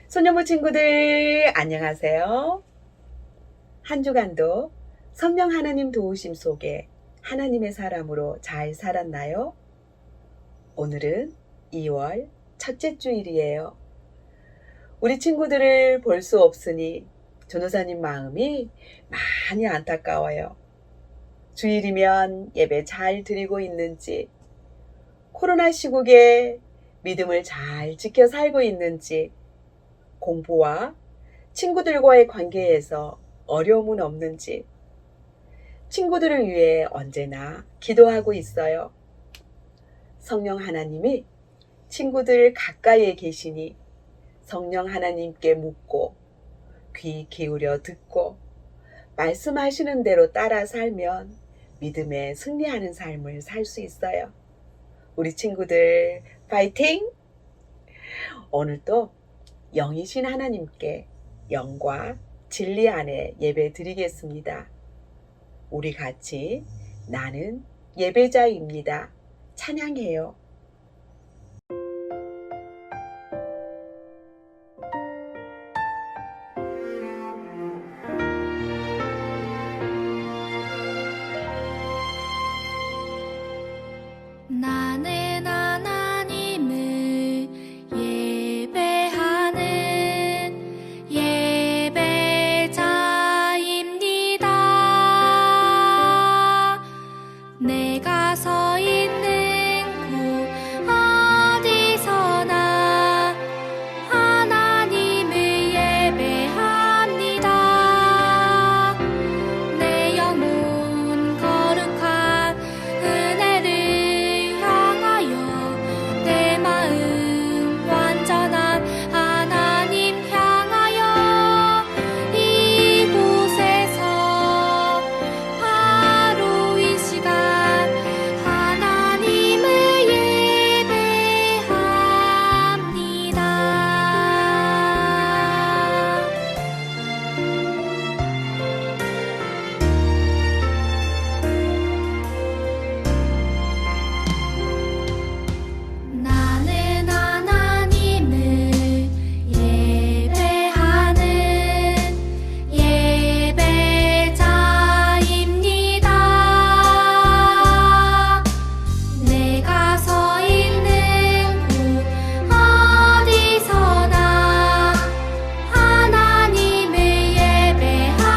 소녀부 친구들 안녕하세요. 한 주간도 성령 하나님 도우심 속에 하나님의 사람으로 잘 살았나요? 오늘은 2월 첫째 주일이에요. 우리 친구들을 볼 수 없으니 전도사님 마음이 많이 안타까워요. 주일이면 예배 잘 드리고 있는지, 코로나 시국에 믿음을 잘 지켜 살고 있는지, 공부와 친구들과의 관계에서 어려움은 없는지, 친구들을 위해 언제나 기도하고 있어요. 성령 하나님이 친구들 가까이에 계시니 성령 하나님께 묻고 귀 기울여 듣고 말씀하시는 대로 따라 살면 믿음에 승리하는 삶을 살 수 있어요. 우리 친구들 파이팅! 오늘도 영이신 하나님께 영과 진리 안에 예배 드리겠습니다. 우리 같이 나는 예배자입니다. 찬양해요. 나는 하나님을 예배하는 예배자입니다. 내가 서 있는 곳 어디서나 하나님을 예배합니다. 내 영혼 거룩한 은혜를 내 마음 완전한 하나님 향하여 이곳에서 바로 이 시간 하나님을 예배합니다. 나는 하나님을 예배하는 예배자입니다. 내가 서 있는 곳 어디서나 하나님을 예배합니다.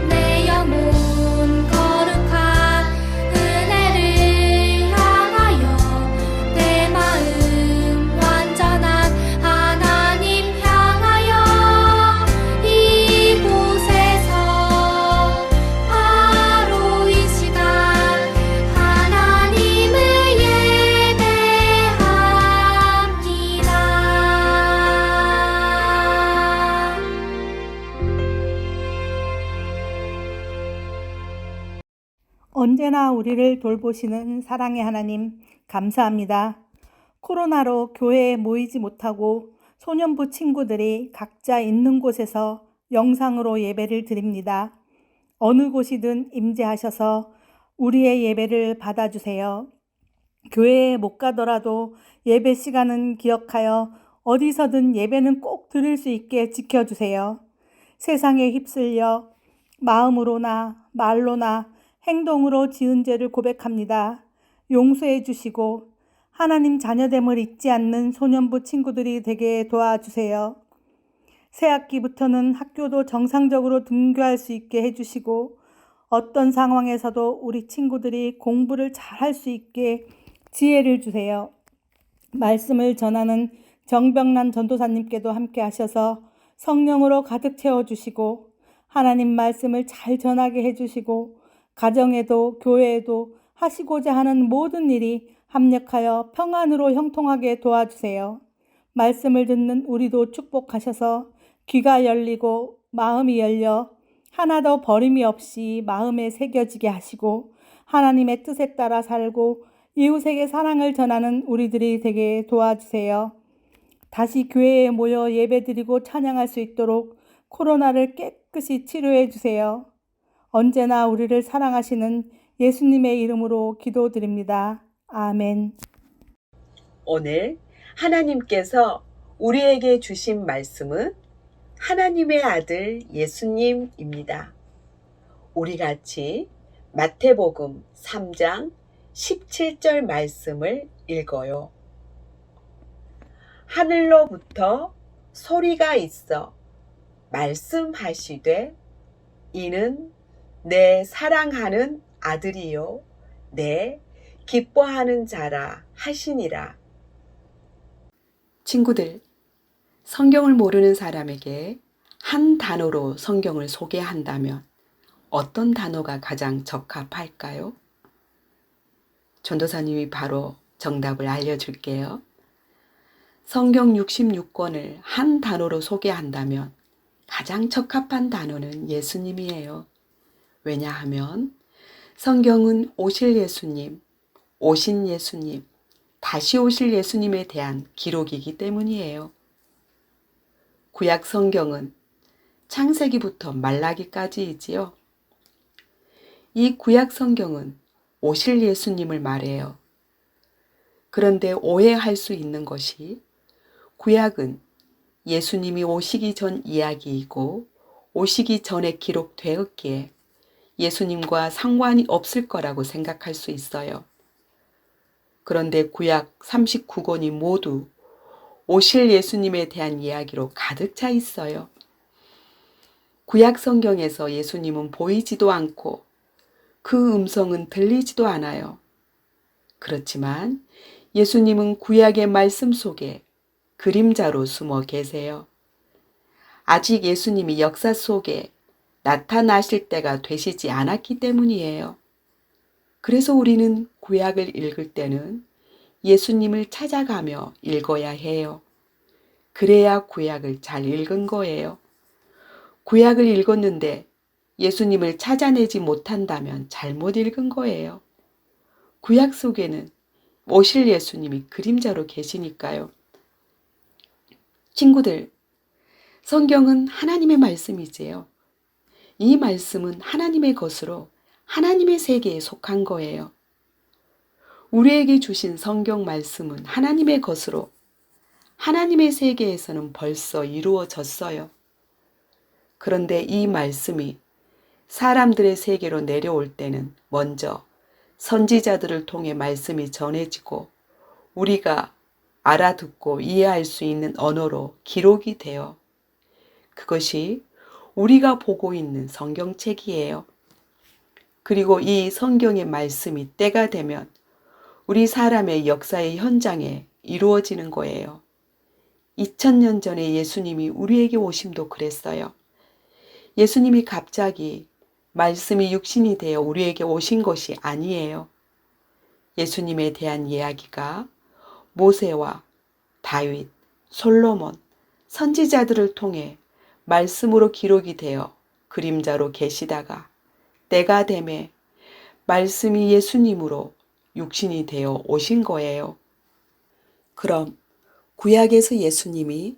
내 영혼 거룩한 은혜를 내 마음 완전한 하나님 향하여 이곳에서 바로 이 시간 하나님을 예배합니다. 언제나 우리를 돌보시는 사랑의 하나님, 감사합니다. 코로나로 교회에 모이지 못하고 소년부 친구들이 각자 있는 곳에서 영상으로 예배를 드립니다. 어느 곳이든 임재하셔서 우리의 예배를 받아주세요. 교회에 못 가더라도 예배 시간은 기억하여 어디서든 예배는 꼭 드릴 수 있게 지켜주세요. 세상에 휩쓸려 마음으로나 말로나 행동으로 지은 죄를 고백합니다. 용서해 주시고 하나님 자녀됨을 잊지 않는 소년부 친구들이 되게 도와주세요. 새학기부터는 학교도 정상적으로 등교할 수 있게 해주시고 어떤 상황에서도 우리 친구들이 공부를 잘할 수 있게 지혜를 주세요. 말씀을 전하는 정병란 전도사님께도 함께 하셔서 성령으로 가득 채워주시고 하나님 말씀을 잘 전하게 해주시고 가정에도 교회에도 하시고자 하는 모든 일이 합력하여 평안으로 형통하게 도와주세요. 말씀을 듣는 우리도 축복하셔서 귀가 열리고 마음이 열려 하나도 버림이 없이 마음에 새겨지게 하시고 하나님의 뜻에 따라 살고 이웃에게 사랑을 전하는 우리들이 되게 도와주세요. 다시 교회에 모여 예배드리고 찬양할 수 있도록 코로나를 깨끗이 치료해 주세요. 언제나 우리를 사랑하시는 예수님의 이름으로 기도드립니다. 아멘. 오늘 하나님께서 우리에게 주신 말씀은 하나님의 아들 예수님입니다. 우리 같이 마태복음 3장 17절 말씀을 읽어요. 하늘로부터 소리가 있어 말씀하시되 이는 내 사랑하는 아들이요 내 기뻐하는 자라 하시니라. 친구들, 성경을 모르는 사람에게 한 단어로 성경을 소개한다면 어떤 단어가 가장 적합할까요? 전도사님이 바로 정답을 알려줄게요. 성경 66권을 한 단어로 소개한다면 가장 적합한 단어는 예수님이에요. 왜냐하면 성경은 오실 예수님, 오신 예수님, 다시 오실 예수님에 대한 기록이기 때문이에요. 구약 성경은 창세기부터 말라기까지이지요. 이 구약 성경은 오실 예수님을 말해요. 그런데 오해할 수 있는 것이 구약은 예수님이 오시기 전 이야기이고 오시기 전에 기록되었기에 예수님과 상관이 없을 거라고 생각할 수 있어요. 그런데 구약 39권이 모두 오실 예수님에 대한 이야기로 가득 차 있어요. 구약 성경에서 예수님은 보이지도 않고 그 음성은 들리지도 않아요. 그렇지만 예수님은 구약의 말씀 속에 그림자로 숨어 계세요. 아직 예수님이 역사 속에 나타나실 때가 되시지 않았기 때문이에요. 그래서 우리는 구약을 읽을 때는 예수님을 찾아가며 읽어야 해요. 그래야 구약을 잘 읽은 거예요. 구약을 읽었는데 예수님을 찾아내지 못한다면 잘못 읽은 거예요. 구약 속에는 오실 예수님이 그림자로 계시니까요. 친구들, 성경은 하나님의 말씀이지요. 이 말씀은 하나님의 것으로 하나님의 세계에 속한 거예요. 우리에게 주신 성경 말씀은 하나님의 것으로 하나님의 세계에서는 벌써 이루어졌어요. 그런데 이 말씀이 사람들의 세계로 내려올 때는 먼저 선지자들을 통해 말씀이 전해지고 우리가 알아듣고 이해할 수 있는 언어로 기록이 되어 그것이 우리가 보고 있는 성경책이에요. 그리고 이 성경의 말씀이 때가 되면 우리 사람의 역사의 현장에 이루어지는 거예요. 2000년 전에 예수님이 우리에게 오심도 그랬어요. 예수님이 갑자기 말씀이 육신이 되어 우리에게 오신 것이 아니에요. 예수님에 대한 이야기가 모세와 다윗, 솔로몬, 선지자들을 통해 말씀으로 기록이 되어 그림자로 계시다가 때가 되매 말씀이 예수님으로 육신이 되어 오신 거예요. 그럼 구약에서 예수님이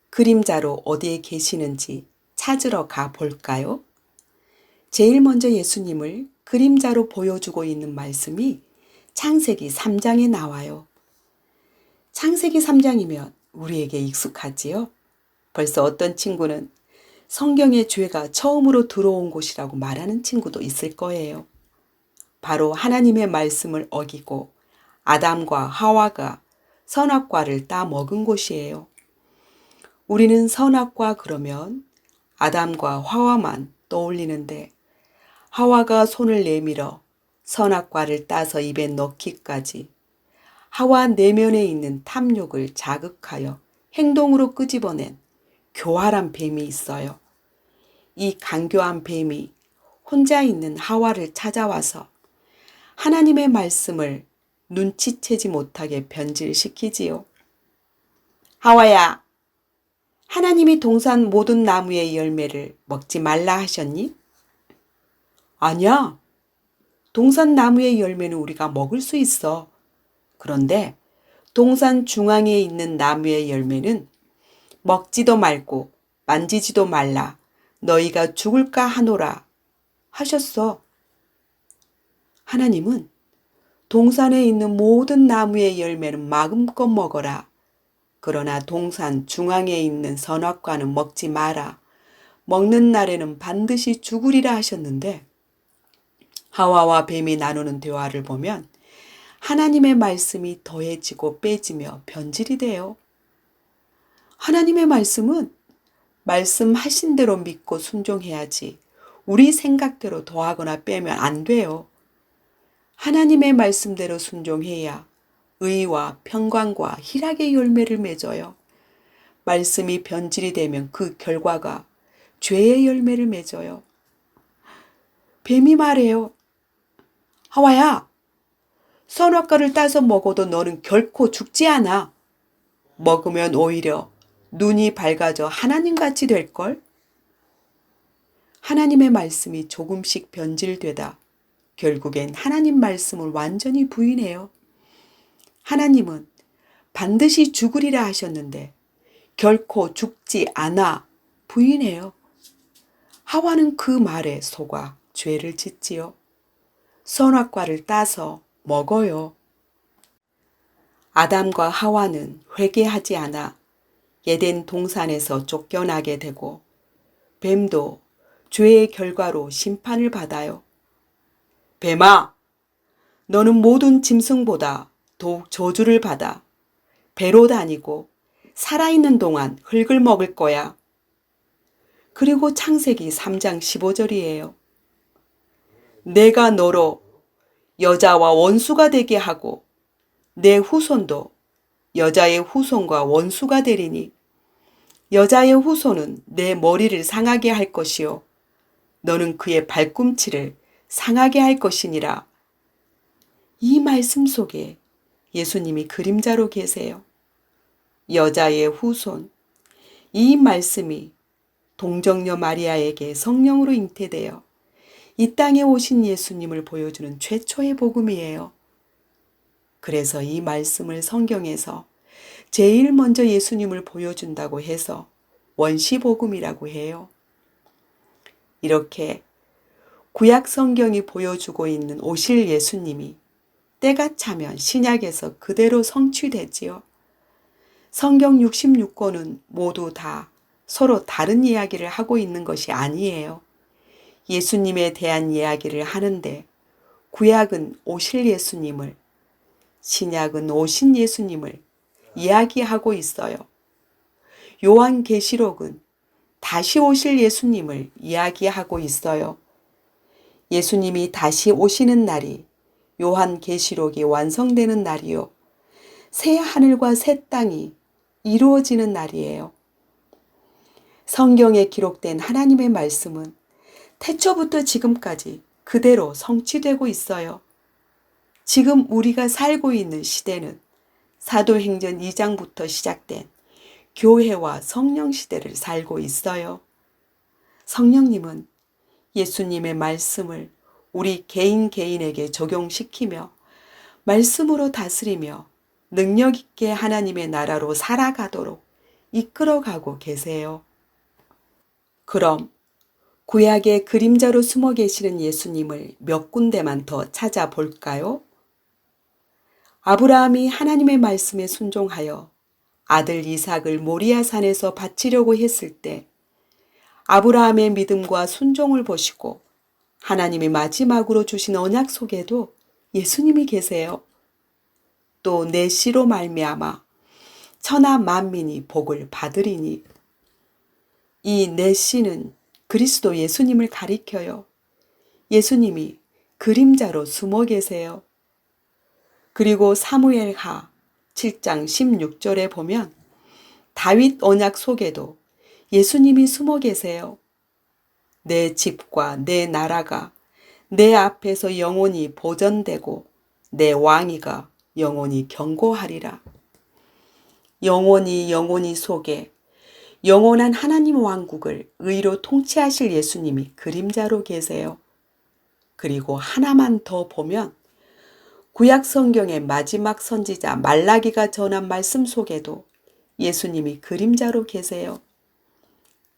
그림자로 어디에 계시는지 찾으러 가 볼까요? 제일 먼저 예수님을 그림자로 보여주고 있는 말씀이 창세기 3장에 나와요. 창세기 3장이면 우리에게 익숙하지요? 벌써 어떤 친구는 성경에 죄가 처음으로 들어온 곳이라고 말하는 친구도 있을 거예요. 바로 하나님의 말씀을 어기고 아담과 하와가 선악과를 따 먹은 곳이에요. 우리는 선악과 그러면 아담과 하와만 떠올리는데 하와가 손을 내밀어 선악과를 따서 입에 넣기까지 하와 내면에 있는 탐욕을 자극하여 행동으로 끄집어낸 교활한 뱀이 있어요. 이 간교한 뱀이 혼자 있는 하와를 찾아와서 하나님의 말씀을 눈치채지 못하게 변질시키지요. 하와야, 하나님이 동산 모든 나무의 열매를 먹지 말라 하셨니? 아니야. 동산 나무의 열매는 우리가 먹을 수 있어. 그런데 동산 중앙에 있는 나무의 열매는 먹지도 말고 만지지도 말라. 너희가 죽을까 하노라 하셨어. 하나님은 동산에 있는 모든 나무의 열매는 마음껏 먹어라. 그러나 동산 중앙에 있는 선악과는 먹지 마라. 먹는 날에는 반드시 죽으리라 하셨는데 하와와 뱀이 나누는 대화를 보면 하나님의 말씀이 더해지고 빼지며 변질이 돼요. 하나님의 말씀은 말씀하신 대로 믿고 순종해야지 우리 생각대로 더하거나 빼면 안 돼요. 하나님의 말씀대로 순종해야 의와 평강과 희락의 열매를 맺어요. 말씀이 변질이 되면 그 결과가 죄의 열매를 맺어요. 뱀이 말해요. 하와야, 선악과를 따서 먹어도 너는 결코 죽지 않아. 먹으면 오히려 눈이 밝아져 하나님같이 될걸? 하나님의 말씀이 조금씩 변질되다 결국엔 하나님 말씀을 완전히 부인해요. 하나님은 반드시 죽으리라 하셨는데 결코 죽지 않아 부인해요. 하와는 그 말에 속아 죄를 짓지요. 선악과를 따서 먹어요. 아담과 하와는 회개하지 않아 에덴 동산에서 쫓겨나게 되고 뱀도 죄의 결과로 심판을 받아요. 뱀아, 너는 모든 짐승보다 더욱 저주를 받아 배로 다니고 살아있는 동안 흙을 먹을 거야. 그리고 창세기 3장 15절이에요. 내가 너로 여자와 원수가 되게 하고 내 후손도 여자의 후손과 원수가 되리니 여자의 후손은 내 머리를 상하게 할 것이요 너는 그의 발꿈치를 상하게 할 것이니라. 이 말씀 속에 예수님이 그림자로 계세요. 여자의 후손, 이 말씀이 동정녀 마리아에게 성령으로 잉태되어 이 땅에 오신 예수님을 보여주는 최초의 복음이에요. 그래서 이 말씀을 성경에서 제일 먼저 예수님을 보여준다고 해서 원시복음이라고 해요. 이렇게 구약 성경이 보여주고 있는 오실 예수님이 때가 차면 신약에서 그대로 성취되지요. 성경 66권은 모두 다 서로 다른 이야기를 하고 있는 것이 아니에요. 예수님에 대한 이야기를 하는데 구약은 오실 예수님을, 신약은 오신 예수님을 이야기하고 있어요. 요한계시록은 다시 오실 예수님을 이야기하고 있어요. 예수님이 다시 오시는 날이 요한계시록이 완성되는 날이요. 새 하늘과 새 땅이 이루어지는 날이에요. 성경에 기록된 하나님의 말씀은 태초부터 지금까지 그대로 성취되고 있어요. 지금 우리가 살고 있는 시대는 사도행전 2장부터 시작된 교회와 성령 시대를 살고 있어요. 성령님은 예수님의 말씀을 우리 개인 개인에게 적용시키며 말씀으로 다스리며 능력 있게 하나님의 나라로 살아가도록 이끌어가고 계세요. 그럼 구약의 그림자로 숨어 계시는 예수님을 몇 군데만 더 찾아볼까요? 아브라함이 하나님의 말씀에 순종하여 아들 이삭을 모리아 산에서 바치려고 했을 때 아브라함의 믿음과 순종을 보시고 하나님이 마지막으로 주신 언약 속에도 예수님이 계세요. 또 내 씨로 말미암아 천하 만민이 복을 받으리니 이 내 씨는 그리스도 예수님을 가리켜요. 예수님이 그림자로 숨어 계세요. 그리고 사무엘하 7장 16절에 보면 다윗 언약 속에도 예수님이 숨어 계세요. 내 집과 내 나라가 내 앞에서 영원히 보전되고 내 왕위가 영원히 견고하리라. 영원히 속에 영원한 하나님 왕국을 의로 통치하실 예수님이 그림자로 계세요. 그리고 하나만 더 보면 구약 성경의 마지막 선지자 말라기가 전한 말씀 속에도 예수님이 그림자로 계세요.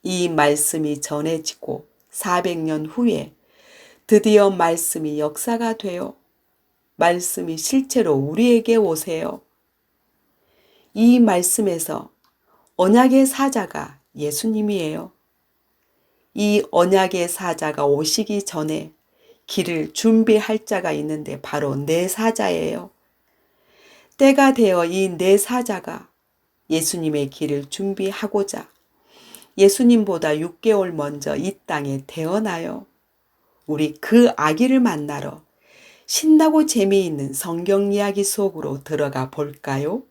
이 말씀이 전해지고 400년 후에 드디어 말씀이 역사가 되어 말씀이 실제로 우리에게 오세요. 이 말씀에서 언약의 사자가 예수님이에요. 이 언약의 사자가 오시기 전에 길을 준비할 자가 있는데 바로 내 사자예요. 때가 되어 이 내 사자가 예수님의 길을 준비하고자 예수님보다 6개월 먼저 이 땅에 태어나요. 우리 그 아기를 만나러 신나고 재미있는 성경 이야기 속으로 들어가 볼까요?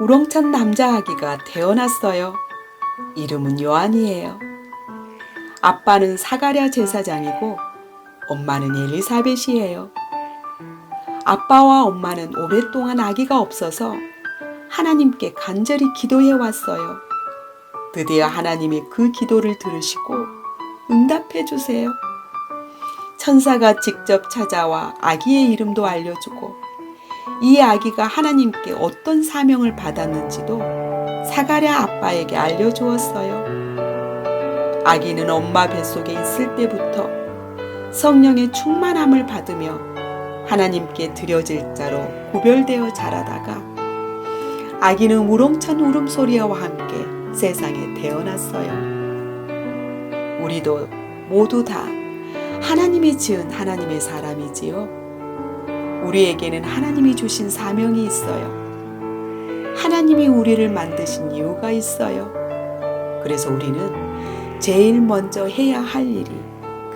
우렁찬 남자 아기가 태어났어요. 이름은 요한이에요. 아빠는 사가랴 제사장이고 엄마는 엘리사벳이에요. 아빠와 엄마는 오랫동안 아기가 없어서 하나님께 간절히 기도해 왔어요. 드디어 하나님이 그 기도를 들으시고 응답해 주세요. 천사가 직접 찾아와 아기의 이름도 알려주고 이 아기가 하나님께 어떤 사명을 받았는지도 사가랴 아빠에게 알려주었어요. 아기는 엄마 뱃속에 있을 때부터 성령의 충만함을 받으며 하나님께 드려질 자로 구별되어 자라다가 아기는 우렁찬 울음소리와 함께 세상에 태어났어요. 우리도 모두 다 하나님이 지은 하나님의 사람이지요. 우리에게는 하나님이 주신 사명이 있어요. 하나님이 우리를 만드신 이유가 있어요. 그래서 우리는 제일 먼저 해야 할 일이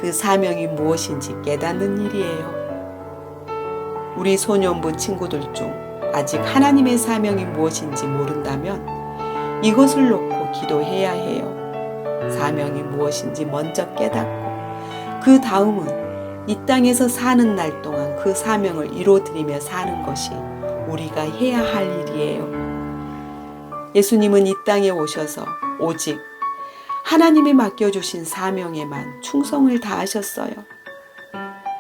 그 사명이 무엇인지 깨닫는 일이에요. 우리 소년부 친구들 중 아직 하나님의 사명이 무엇인지 모른다면 이것을 놓고 기도해야 해요. 사명이 무엇인지 먼저 깨닫고 그 다음은 이 땅에서 사는 날 동안 그 사명을 이루어드리며 사는 것이 우리가 해야 할 일이에요. 예수님은 이 땅에 오셔서 오직 하나님이 맡겨주신 사명에만 충성을 다하셨어요.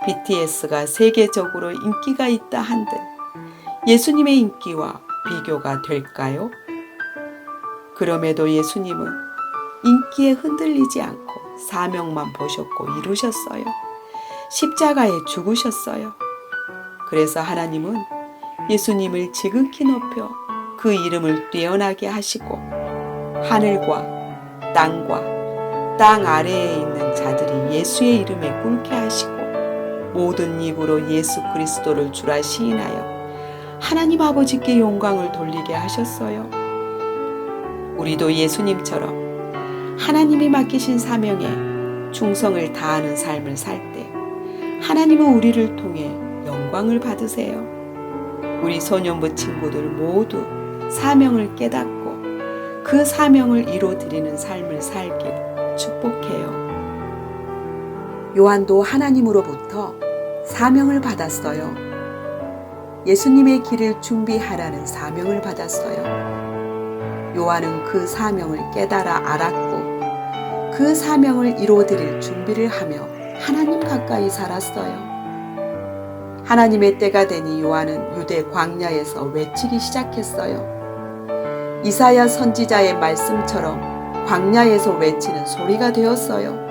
BTS가 세계적으로 인기가 있다 한들 예수님의 인기와 비교가 될까요? 그럼에도 예수님은 인기에 흔들리지 않고 사명만 보셨고 이루셨어요. 십자가에 죽으셨어요. 그래서 하나님은 예수님을 지극히 높여 그 이름을 뛰어나게 하시고 하늘과 땅과 땅 아래에 있는 자들이 예수의 이름에 꿇게 하시고 모든 입으로 예수 그리스도를 주라 시인하여 하나님 아버지께 영광을 돌리게 하셨어요. 우리도 예수님처럼 하나님이 맡기신 사명에 충성을 다하는 삶을 살 때 하나님은 우리를 통해 영광을 받으세요. 우리 소년부 친구들 모두 사명을 깨닫고 그 사명을 이루어드리는 삶을 살길 축복해요. 요한도 하나님으로부터 사명을 받았어요. 예수님의 길을 준비하라는 사명을 받았어요. 요한은 그 사명을 깨달아 알았고 그 사명을 이루어드릴 준비를 하며 하나님 가까이 살았어요. 하나님의 때가 되니 요한은 유대 광야에서 외치기 시작했어요. 이사야 선지자의 말씀처럼 광야에서 외치는 소리가 되었어요.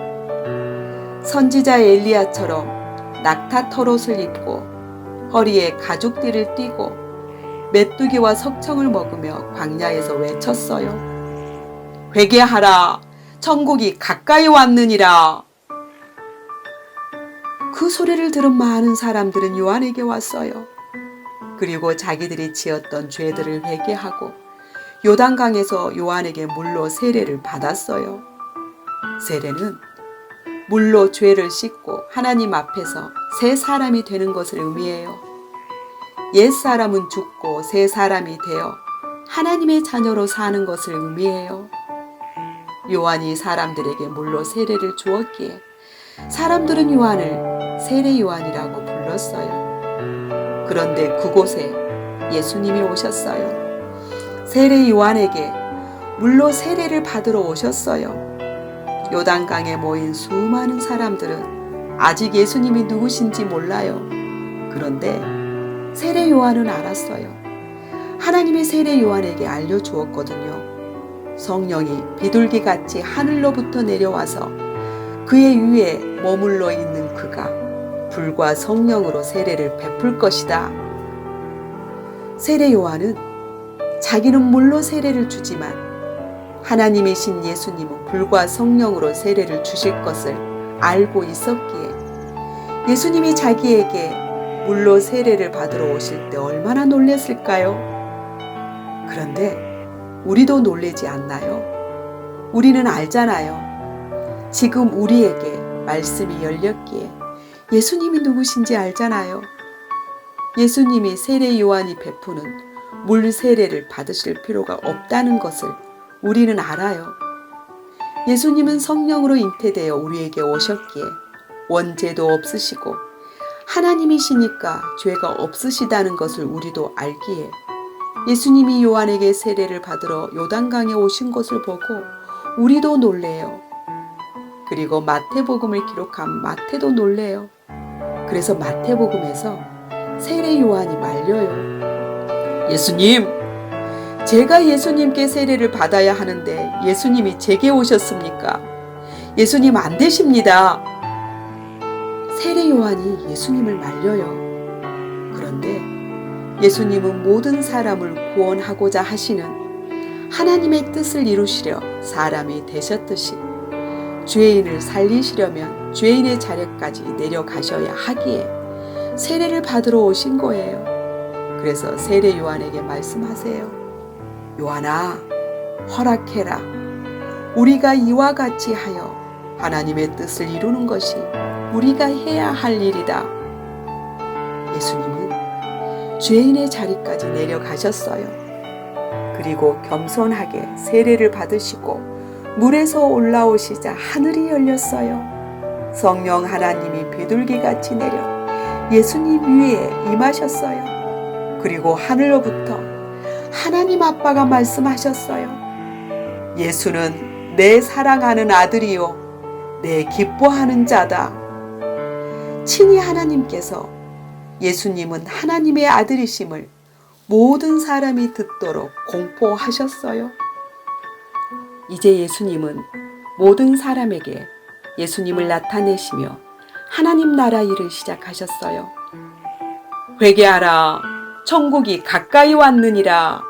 선지자 엘리야처럼 낙타 털옷을 입고 허리에 가죽띠를 띠고 메뚜기와 석청을 먹으며 광야에서 외쳤어요. 회개하라! 천국이 가까이 왔느니라! 그 소리를 들은 많은 사람들은 요한에게 왔어요. 그리고 자기들이 지었던 죄들을 회개하고 요단강에서 요한에게 물로 세례를 받았어요. 세례는 물로 죄를 씻고 하나님 앞에서 새 사람이 되는 것을 의미해요. 옛 사람은 죽고 새 사람이 되어 하나님의 자녀로 사는 것을 의미해요. 요한이 사람들에게 물로 세례를 주었기에 사람들은 요한을 세례 요한이라고 불렀어요. 그런데 그곳에 예수님이 오셨어요. 세례 요한에게 물로 세례를 받으러 오셨어요. 요단강에 모인 수많은 사람들은 아직 예수님이 누구신지 몰라요. 그런데 세례 요한은 알았어요. 하나님이 세례 요한에게 알려주었거든요. 성령이 비둘기같이 하늘로부터 내려와서 그의 위에 머물러 있는 그가 불과 성령으로 세례를 베풀 것이다. 세례 요한은 자기는 물로 세례를 주지만 하나님이신 예수님은 불과 성령으로 세례를 주실 것을 알고 있었기에 예수님이 자기에게 물로 세례를 받으러 오실 때 얼마나 놀랐을까요? 그런데 우리도 놀라지 않나요? 우리는 알잖아요. 지금 우리에게 말씀이 열렸기에 예수님이 누구신지 알잖아요. 예수님이 세례 요한이 베푸는 물 세례를 받으실 필요가 없다는 것을 우리는 알아요. 예수님은 성령으로 잉태되어 우리에게 오셨기에 원죄도 없으시고 하나님이시니까 죄가 없으시다는 것을 우리도 알기에 예수님이 요한에게 세례를 받으러 요단강에 오신 것을 보고 우리도 놀래요. 그리고 마태복음을 기록한 마태도 놀래요. 그래서 마태복음에서 세례 요한이 말려요. 예수님, 제가 예수님께 세례를 받아야 하는데 예수님이 제게 오셨습니까? 예수님 안 되십니다. 세례 요한이 예수님을 말려요. 그런데 예수님은 모든 사람을 구원하고자 하시는 하나님의 뜻을 이루시려 사람이 되셨듯이 죄인을 살리시려면 죄인의 자리까지 내려가셔야 하기에 세례를 받으러 오신 거예요. 그래서 세례 요한에게 말씀하세요. 요한아, 허락해라. 우리가 이와 같이 하여 하나님의 뜻을 이루는 것이 우리가 해야 할 일이다. 예수님은 죄인의 자리까지 내려가셨어요. 그리고 겸손하게 세례를 받으시고 물에서 올라오시자 하늘이 열렸어요. 성령 하나님이 비둘기같이 내려 예수님 위에 임하셨어요. 그리고 하늘로부터 하나님 아빠가 말씀하셨어요. 예수는 내 사랑하는 아들이요 내 기뻐하는 자다. 친히 하나님께서 예수님은 하나님의 아들이심을 모든 사람이 듣도록 공포하셨어요. 이제 예수님은 모든 사람에게 예수님을 나타내시며 하나님 나라 일을 시작하셨어요. 회개하라, 천국이 가까이 왔느니라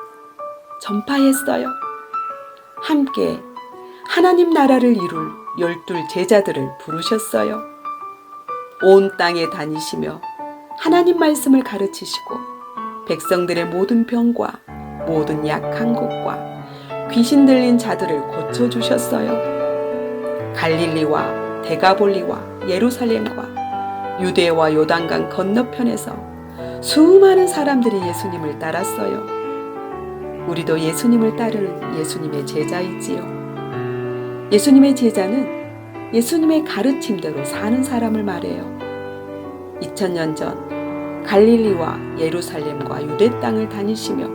전파했어요. 함께 하나님 나라를 이룰 12 제자들을 부르셨어요. 온 땅에 다니시며 하나님 말씀을 가르치시고 백성들의 모든 병과 모든 약한 곳과 귀신 들린 자들을 고쳐주셨어요. 갈릴리와 데가볼리와 예루살렘과 유대와 요단강 건너편에서 수많은 사람들이 예수님을 따랐어요. 우리도 예수님을 따르는 예수님의 제자이지요. 예수님의 제자는 예수님의 가르침대로 사는 사람을 말해요. 2000년 전 갈릴리와 예루살렘과 유대 땅을 다니시며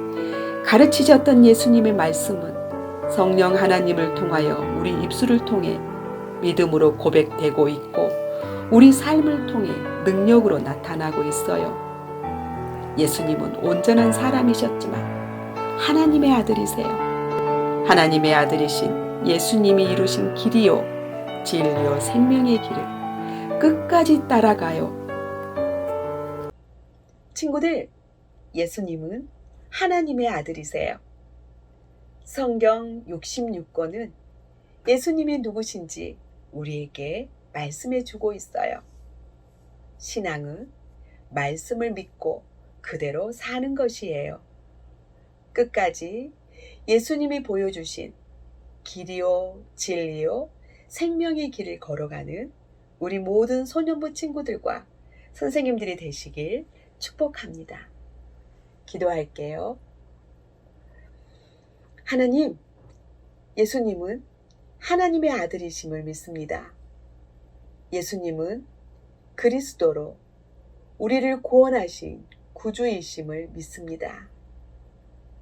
가르치셨던 예수님의 말씀은 성령 하나님을 통하여 우리 입술을 통해 믿음으로 고백되고 있고 우리 삶을 통해 능력으로 나타나고 있어요. 예수님은 온전한 사람이셨지만 하나님의 아들이세요. 하나님의 아들이신 예수님이 이루신 길이요 진리요 생명의 길을 끝까지 따라가요. 친구들, 예수님은 하나님의 아들이세요. 성경 66권은 예수님이 누구신지 우리에게 말씀해 주고 있어요. 신앙은 말씀을 믿고 그대로 사는 것이에요. 끝까지 예수님이 보여주신 길이요, 진리요, 생명의 길을 걸어가는 우리 모든 소년부 친구들과 선생님들이 되시길 축복합니다. 기도할게요. 하나님, 예수님은 하나님의 아들이심을 믿습니다. 예수님은 그리스도로 우리를 구원하신 구주이심을 믿습니다.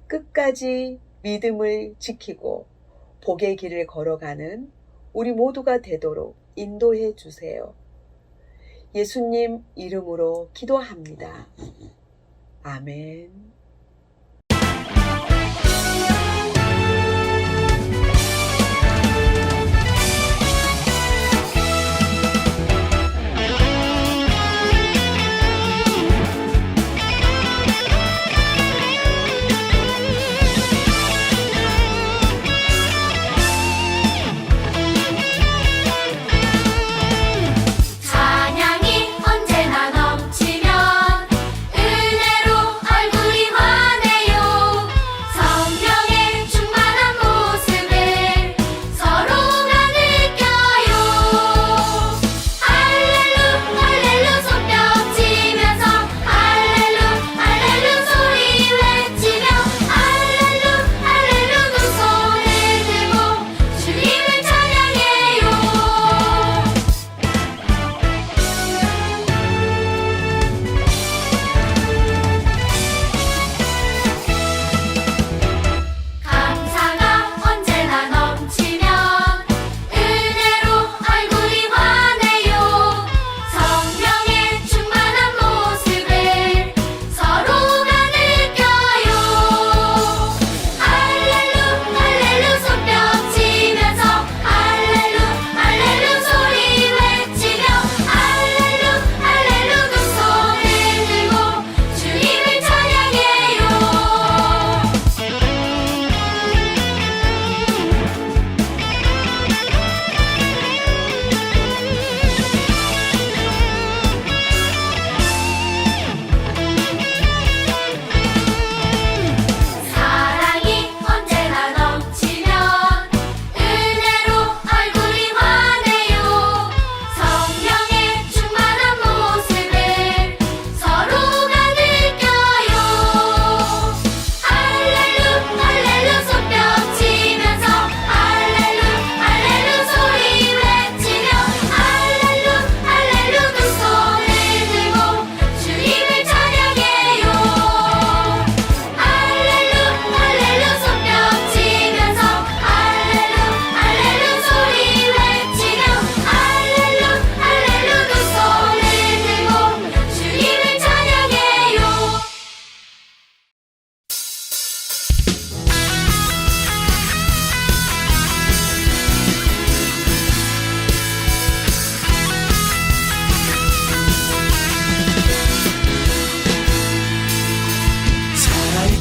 끝까지 믿음을 지키고 복의 길을 걸어가는 우리 모두가 되도록 인도해 주세요. 예수님 이름으로 기도합니다. 아멘.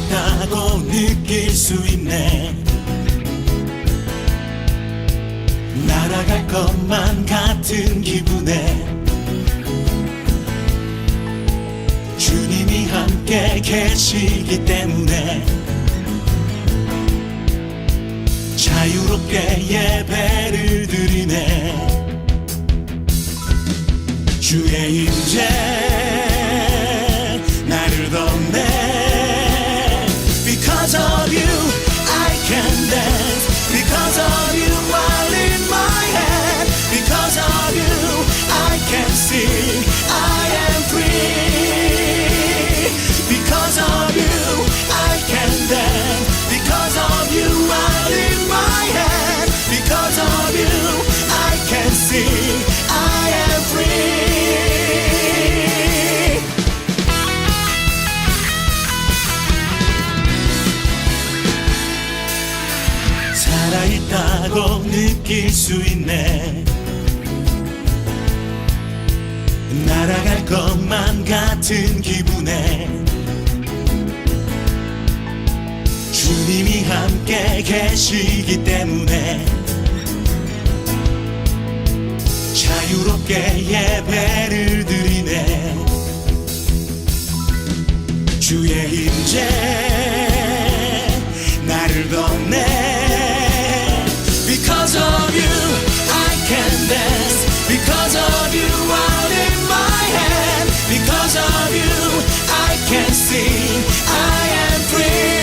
살아있다고 느낄 수 있네. 날아갈 것만 같은 기분에 주님이 함께 계시기 때문에 자유롭게 예배를 드리네. 주의 임재 나를 덮네. Because of you I can dance. Because of you I lift my hand. Because of you I can sing. I am free. Because of you I can dance. Because of you I lift my hand. Because of you I can sing. I am free. 살아있다고 느낄 수 있네. 날아갈 것만 같은 기분에 주님이 함께 계시기 때문에 자유롭게 예배를 드리네. 주의 임재 나를 덮네. Because of you I can dance. Because of you I lift my hand. Because of you I can sing. I am free.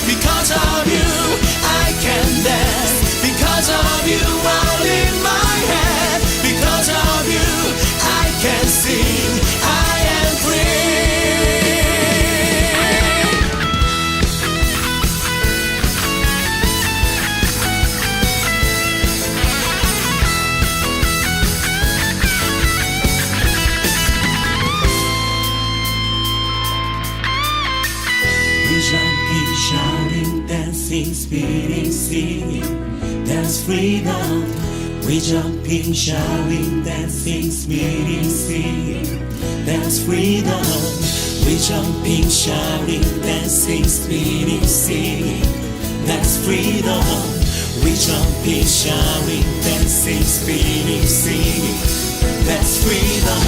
Because of you I can dance. Because of you I lift my hand. Because of you I can sing. I am free. Jumping, shouting, dancing, spinning, singing, that's freedom. We jumping, shouting, dancing, spinning, singing, that's freedom. We jumping, shouting, dancing, spinning, singing, that's freedom. We jumping, shouting, dancing, spinning, singing, that's freedom.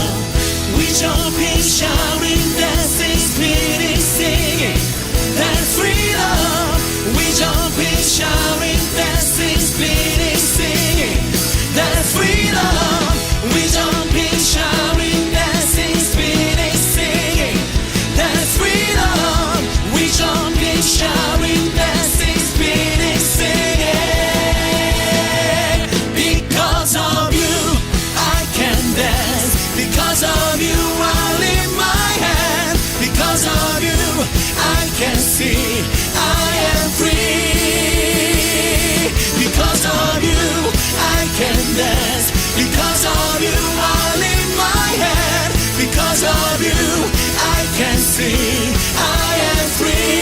We jumping, shouting, dancing, spinning, singing. That's freedom. We jumping, shouting, dancing, spinning, singing. That's freedom. We jumping, shouting, dancing, spinning, singing. That's freedom. We jumping, shouting, dancing, spinning, singing. Because of you, I can dance. Because of you, I lift my hand. Because of you, I can see I am free. Because of you I can dance. Because of you I lift my hand. Because of you I can sing. I am free.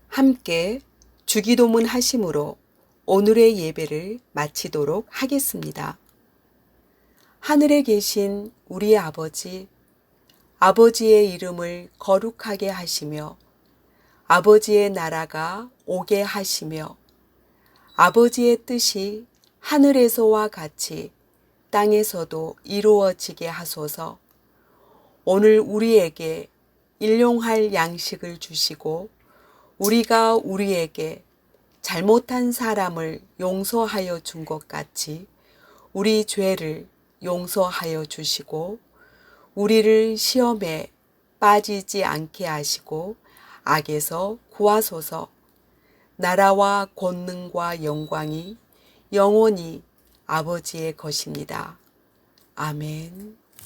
함께 주기도문 하심으로 오늘의 예배를 마치도록 하겠습니다. 하늘에 계신 우리 아버지, 아버지의 이름을 거룩하게 하시며 아버지의 나라가 오게 하시며 아버지의 뜻이 하늘에서와 같이 땅에서도 이루어지게 하소서. 오늘 우리에게 일용할 양식을 주시고 우리가 우리에게 잘못한 사람을 용서하여 준 것 같이 우리 죄를 용서하여 주시고 우리를 시험에 빠지지 않게 하시고 악에서 구하소서. 나라와 권능과 영광이 영원히 아버지의 것입니다. 아멘.